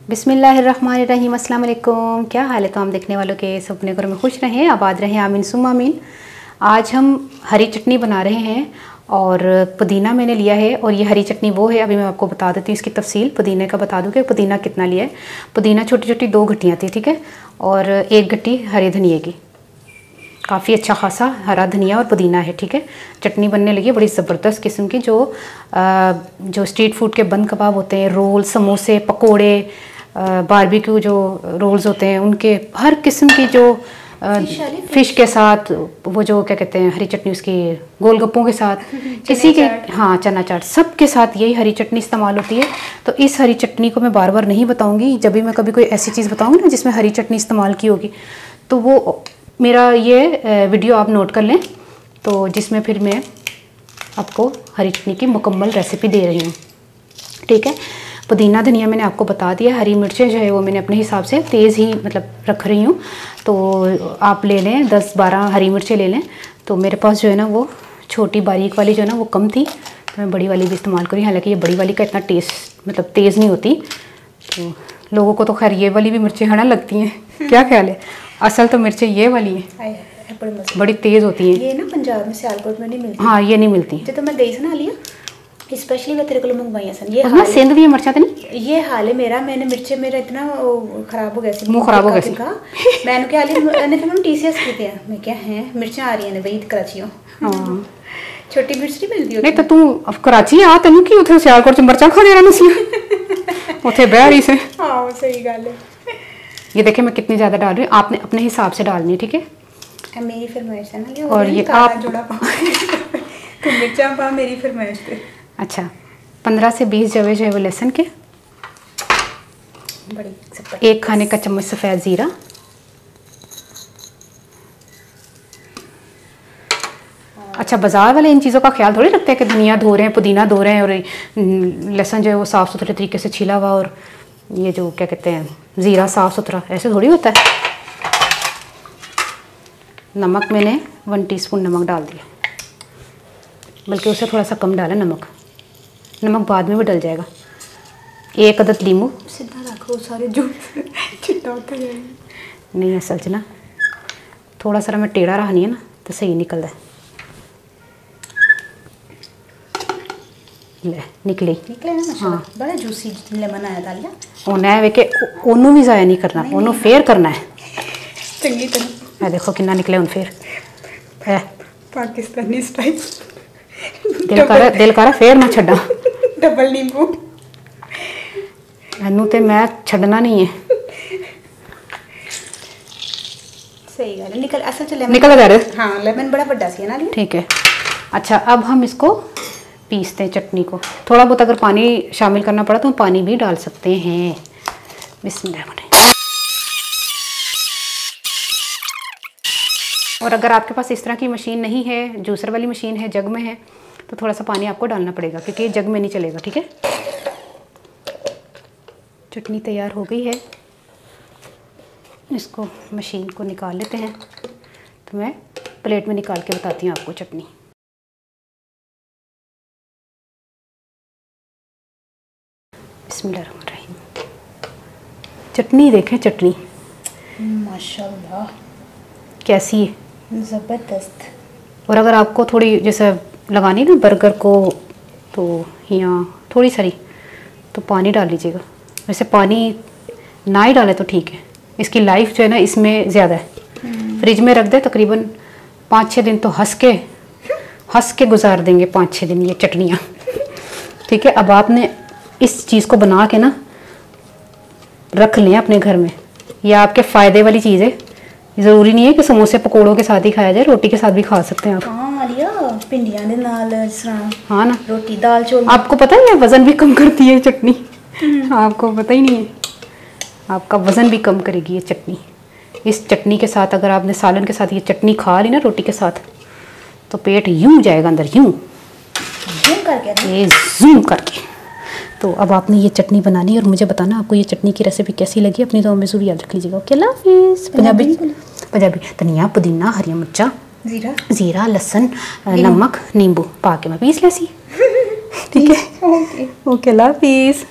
बिस्मिल्लाहिर्रहमानिर्रहीम, अस्सलाम वालेकुम। क्या हाल है तो हम देखने वालों के सब अपने घरों में खुश रहें, आबाद रहें, आमीन सुम्मा आमीन। आज हम हरी चटनी बना रहे हैं और पुदीना मैंने लिया है और ये हरी चटनी वो है। अभी मैं आपको बता देती हूँ इसकी तफसील। पुदीने का बता दूँ कि पुदीना कितना लिया है। पुदीना छोटी छोटी 2 गट्टियाँ थी, ठीक है, और 1 गट्टी हरे धनिए की। काफ़ी अच्छा खासा हरा धनिया और पुदीना है, ठीक है। चटनी बनने लगी है बड़ी ज़बरदस्त किस्म की। जो स्ट्रीट फूड के बंद कबाब होते हैं, रोल, समोसे, पकोड़े, बारबेक्यू जो रोल्स होते हैं, उनके हर किस्म की जो फ़िश के साथ, वो जो क्या कहते हैं हरी चटनी, उसकी गोलगप्पों के साथ, किसी के, हाँ, चना चाट, सब के साथ यही हरी चटनी इस्तेमाल होती है। तो इस हरी चटनी को मैं बार बार नहीं बताऊँगी। जब भी मैं कभी कोई ऐसी चीज़ बताऊँगी ना जिसमें हरी चटनी इस्तेमाल की होगी, तो वो मेरा ये वीडियो आप नोट कर लें, तो जिसमें फिर मैं आपको हरी चटनी की मुकम्मल रेसिपी दे रही हूँ, ठीक है। पुदीना धनिया मैंने आपको बता दिया। हरी मिर्चें जो है वो मैंने अपने हिसाब से तेज़ ही मतलब रख रही हूँ, तो आप ले लें 10-12 हरी मिर्चें ले लें। तो मेरे पास जो है ना वो छोटी बारीक वाली जो है ना वो कम थी, तो मैं बड़ी वाली भी इस्तेमाल करी। हालांकि ये बड़ी वाली का इतना टेस्ट मतलब तेज़ नहीं होती, तो लोगों को तो खैर ये वाली भी मिर्चें हड़ा लगती हैं। क्या ख्याल है? असल तो मिर्चें ये वाली हैं, बड़ी तेज़ होती हैं। ये ना पंजाब में सियालकोट में नहीं मिलती। हाँ, ये नहीं मिलती। जो तो मैं गई ना लिया स्पेशली मैं तेरे को मंगवाई सन। ये हाल सेंध दी मिर्चा तो नहीं, ये हाल है मेरा। मैंने मिर्चे मेरा इतना खराब हो गया सी, मुंह खराब हो गया सी। मैंने क्या मैंने फिर टीसीएस की थे, मैं क्या है मिर्चा आ रही है वही कराचियों। हाँ, छोटी मिर्च नहीं मिलती नहीं तो तू अब कराची आ तेन कि उथे सियालकोट च मिर्चा खा दे रहा सी उथे बह रही से। हाँ सही गल है। ये देखे मैं कितनी ज़्यादा डाल रही हूँ, आपने अपने हिसाब से डालनी है, ठीक है। मेरी फरमाइश है ना। और ये आप जोड़ा पा तो मिर्चा पा मेरी फरमाइश पे। अच्छा, 15 से 20 जवे जो है वो लहसुन के, बड़ी 1 खाने का चम्मच सफ़ेद ज़ीरा, अच्छा बाज़ार वाले इन चीज़ों का ख्याल थोड़ी रखते हैं कि धनिया धो रहे हैं, पुदीना धो रहे हैं और लहसुन जो है वो साफ़ सुथरे तरीके से छिला हुआ और ये जो क्या कहते हैं ज़ीरा साफ़ सुथरा, ऐसे थोड़ी होता है। नमक मैंने 1 टीस्पून नमक डाल दिया, बल्कि उससे थोड़ा सा कम डालें नमक बाद में भी डल जाएगा। 1 अदद लीमू। सीधा रखो सारे जो चिट्टा होता जाएगा। नहीं असल च ना थोड़ा सा मैं टेढ़ा रखनी है ना तो सही निकलता है। ले निकले ना। हाँ, बड़ा जूसी लेमन आया डालिया। उन्हें है कि ओनू भी ज़ाया नहीं करना, ओनू फेयर करना है चंगी तरह। देखो कितना निकले उन फेर है पाकिस्तानी स्टाइल। दिल करा फेर ना छड्डा डबल नींबू इनू ते मैं छड्डना नहीं है। सही गल है। निकल असल च निकल जा रहे। हाँ, लेमन बड़ा बड़ा सी है ना, ठीक है। अच्छा, अब हम इसको पीसते हैं चटनी को। थोड़ा बहुत अगर पानी शामिल करना पड़ा तो हम पानी भी डाल सकते हैं। बिस्मिल्लाह। और अगर आपके पास इस तरह की मशीन नहीं है, जूसर वाली मशीन है, जग में है, तो थोड़ा सा पानी आपको डालना पड़ेगा क्योंकि ये जग में नहीं चलेगा, ठीक है। चटनी तैयार हो गई है, इसको मशीन को निकाल लेते हैं। तो मैं प्लेट में निकाल के बताती हूँ आपको चटनी। बिस्मिल्लाहिर्रहमानिर्रहीम। चटनी देखें, चटनी माशाल्लाह कैसी है, ज़बरदस्त। और अगर आपको थोड़ी जैसे लगानी ना बर्गर को, तो यहाँ थोड़ी सारी तो पानी डाल लीजिएगा। वैसे पानी ना ही डाले तो ठीक है, इसकी लाइफ जो है ना इसमें ज़्यादा है। फ्रिज में रख दे तकरीबन 5-6 दिन तो हंस के गुजार देंगे 5-6 दिन ये चटनियाँ, ठीक है। अब आपने इस चीज़ को बना के ना रख लें अपने घर में, यह आपके फ़ायदे वाली चीज़ है। ज़रूरी नहीं है कि समोसे पकोड़ों के साथ ही खाया जाए, रोटी के साथ भी खा सकते हैं आप। हाँ लिया भिंडियां दे नाल हाँ ना, रोटी दाल चौल। आपको पता है वज़न भी कम करती है चटनी। आपको पता ही नहीं है, आपका वज़न भी कम करेगी ये चटनी। इस चटनी के साथ अगर आपने सालन के साथ ये चटनी खा ली ना रोटी के साथ, तो पेट यूं जाएगा अंदर, यूं जूम करके। तो अब आपने ये चटनी बनानी है और मुझे बताना आपको ये चटनी की रेसिपी कैसी लगी। अपनी दुआ में ज़रूर याद रख लीजिएगा। ओके, अल्लाह हाफिज़। पंजाबी धनिया, पुदीना, हरी मिर्चा, ज़ीरा, लहसुन, नमक, नींबू पा के मैं पीस लैसी। ठीक है, ओके, अल्लाह हाफिज़।